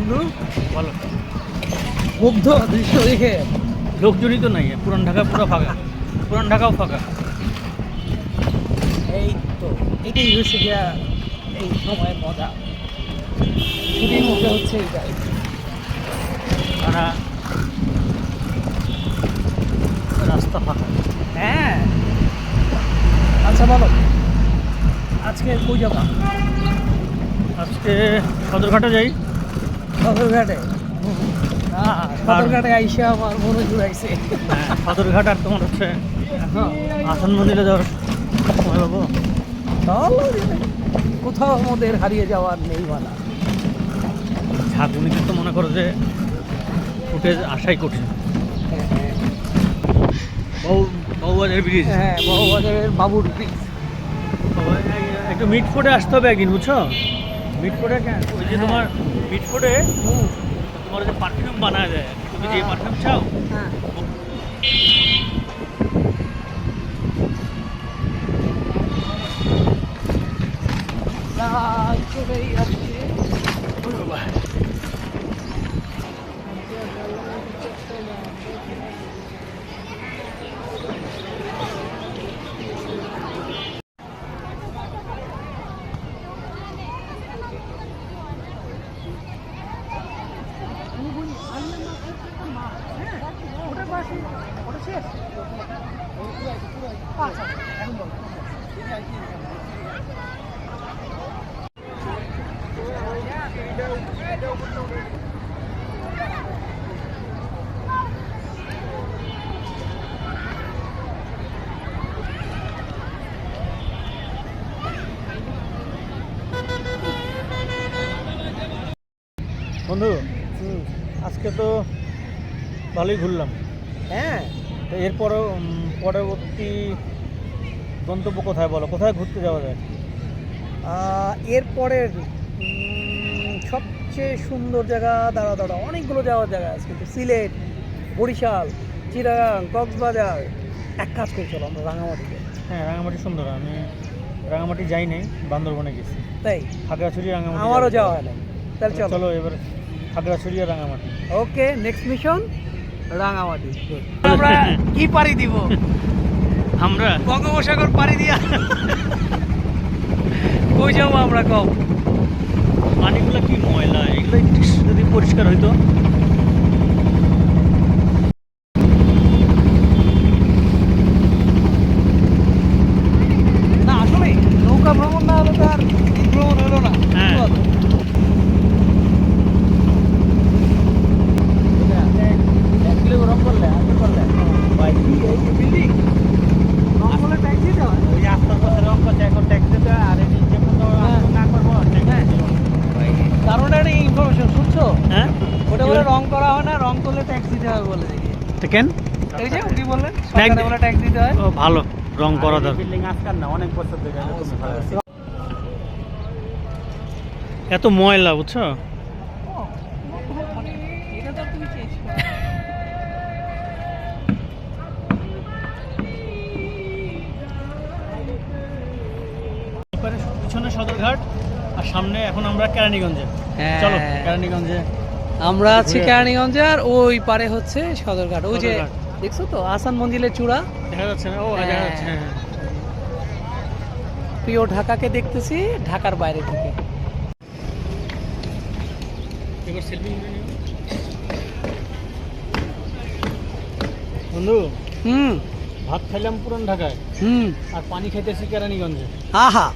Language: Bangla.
বন্ধু বলো। মুগ্ধ দৃশ্য দেখে। লোকজনই তো নাই, পুরান ঢাকা পুরো ফাঁকা, পুরান ঢাকাও ফাঁকা। এই তো এটাই হচ্ছে গিয়া এই সময়ের মজা, ছুটির মধ্যে হচ্ছে এইটাই। সারা রাস্তা ফাঁকা। হ্যাঁ, আচ্ছা বলো আজকে কই যাবা? আজকে সদরঘাটে যাই। সদরঘাটে? না, সদরঘাটে আইসা আমার মনে জুড়াইছে। হ্যাঁ, সদরঘাট আর তোমার হচ্ছে হ্যাঁ, আসান মন্দিরে যাওয়ার সময় পাবো। চলো, কোথাও আমাদের হারিয়ে যাওয়ার নেই মানা। ঝাঁকুনিতে তো মনে করো যে ফুটেজ আসাই কঠিন। বাবুবাজার ব্রিজ। হ্যাঁ, বড়বাজারের বাবুর ব্রিজ। একটু মিটফোর্ডে আসতে হবে একদিন, বুঝছো? মিটফোর্ডে ওই যে তোমার মিটফোর্ডে তোমার যে পারফিউম বানায় যায়, তুমি যে পারফিউম চাও। হ্যাঁ, চলেই আসছে। বন্ধু, আজকে তো ভালোই ঘুরলাম। হ্যাঁ, তো এরপরও পরবর্তী গন্তব্য কোথায় বলো, কোথায় ঘুরতে যাওয়া যায়? এরপরের সবচেয়ে সুন্দর জায়গা, দাঁড়া অনেকগুলো যাওয়ার জায়গা আছে কিন্তু। সিলেট, বরিশাল, চিটাগাং, কক্সবাজার। এক কাজ করে চলো আমরা রাঙামাটিতে। হ্যাঁ, রাঙামাটি সুন্দর। আমি রাঙামাটি যাই নাই, বান্দরবনে গেছি। তাই? খাগড়াছড়ি, রাঙামাটি আমারও যাওয়া হয় না। তাহলে চলো। চলো এবার খাগড়াছড়ি আর রাঙামাটি। ওকে, নেক্সট মিশন রাঙামাটি। আমরা কি পাড়ি দিব? আমরা বঙ্গোপসাগর পাড়ি দিয়া কই যাবো আমরা? কম পানিগুলো কি ময়লা, এগুলো একটু যদি পরিষ্কার হইতো। না, আসলে নৌকা ভ্রমণ না হলে তো আর এই ভ্রমণ হলো না। হ্যাঁ। রং করলে ভাই, বিল্ডিং রং করলে ট্যাক্স দিতে হয়। ওই যে আস্তে আস্তে রং করছে, এখন ট্যাক্স দিতে হয়। আর এই যে না করবো কারণ একটা ইনফরমেশন শুনছো? হ্যাঁ, ওটা বলে রং করা হয় না, রং করলে ট্যাক্স দিতে হবে বলে দেখি। তো কেন? এই যে উনি বললেন সরকারে বলে ট্যাক্স দিতে হয়। ও ভালো, রং করা দরকার। বিল্ডিং আজকাল না, অনেক বছর ধরে এত ময়লা, বুঝছো? এটা তো তুমি চেয়েছো। পিছনে সদরঘাট আর সামনে এখন আমরা কেরানীগঞ্জে। হ্যাঁ। চলো কেরানীগঞ্জে। আমরা আছি কেরানীগঞ্জে, আর ওই পারে হচ্ছে সদরঘাট। ওই যে সদরঘাট। দেখছো তো আসান মঞ্জিলের চূড়া দেখা যাচ্ছে না? ও দেখা হ্যাঁ। যাচ্ছে। হ্যাঁ, প্রিয় ঢাকাকে দেখতেছি ঢাকার বাইরে থেকে। এবার সেলফি নিয়ে নিও। বন্ধু, ভাত খাইলাম পুরান ঢাকায়, হুম, আর পানি খাইতেছি কেরানীগঞ্জে। আহা